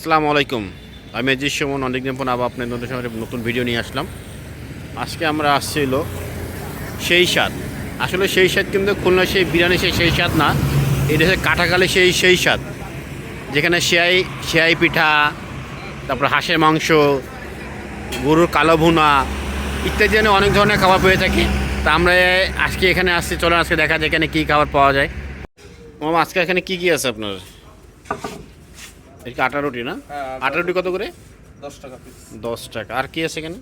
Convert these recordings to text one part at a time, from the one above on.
আসসালামু আলাইকুম। আমি আজিজ সুমন অনেকদিন পর আবার আপনাদের সঙ্গে নতুন ভিডিও নিয়ে আসলাম। আজকে আমরা আসছি হলো সেই স্বাদ। আসলে সেই স্বাদ কিন্তু খুলনা সেই বিরিয়ানি সেই স্বাদ না, এটা হচ্ছে কাটাকালে সেই স্বাদ, যেখানে সেয়াই পিঠা, তারপর হাঁসের মাংস, গরুর কালো ভুনা ইত্যাদি অনেক ধরনের খাবার পেয়ে থাকি। তা আমরা আজকে এখানে আসছি, চলো আজকে দেখা যায় এখানে কী খাবার পাওয়া যায়। মামা আজকে এখানে কী কী আছে আপনার? এটা আটা রুটি না? আটা রুটি কত করে? 10 টাকা পিস। 10 টাকা। আর কি আছে এখানে?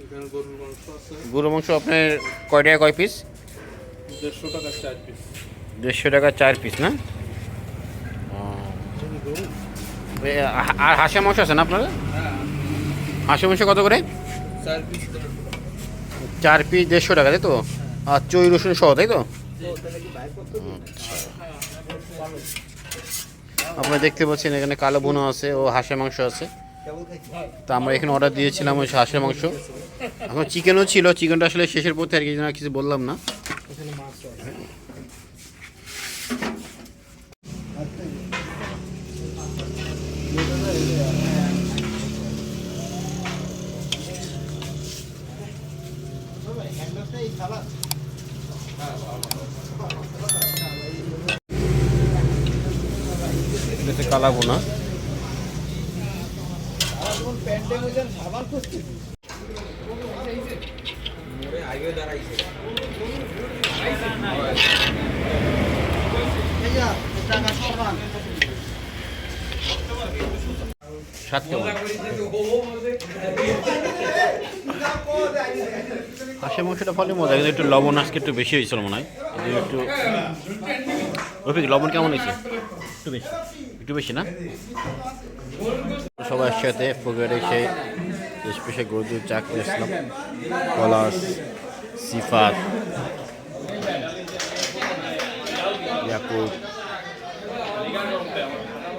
এখানে গরুর মাংস আছে। গরুর মাংস আপনার কয় টাকা কয় পিস? 150 টাকা 4 পিস। 150 টাকা 4 পিস না? আর হাঁসের মাংস আছে না আপনার? হাঁসের মাংস কত করে? 4 পিস। 4 পিস 150 টাকা, তাই তো? আর চই রসুন সহ, তাই তো? আপনারা দেখতে পাচ্ছেন এখানে কালো ভুনা আছে ও হাঁসের মাংস আছে। তো আমরা এখানে অর্ডার দিয়েছিলাম ওই হাঁসের মাংস। এখন চিকেনও ছিল, চিকেনটা আসলে শেষের পথে আর কি, কিছু বললাম না। এটা কালা ভুনা। স্বাদ কেমন? হাঁসের মাংসটা ফলে মজা, কিন্তু একটু লবণ আজকে একটু বেশি হয়েছিল মনে হয়। একটু রফিক, লবণ কেমন হয়েছে? একটু বেশি না? সবাই একসাথে পুকুরে এসে স্পেশাল গরু দুধ চা খেয়ে আসলাম। পলাশ, সিফাত, ইয়াকুব,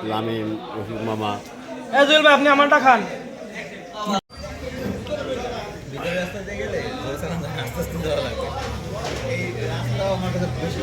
লামিম, রফিক মামা। জুয়েল ভাই আপনি আমারটা খান। ভিতরে রাস্তা দিয়ে গেলে আস্তে আস্তে যাওয়া লাগবে। এই রাস্তাও আমার কাছে বেশি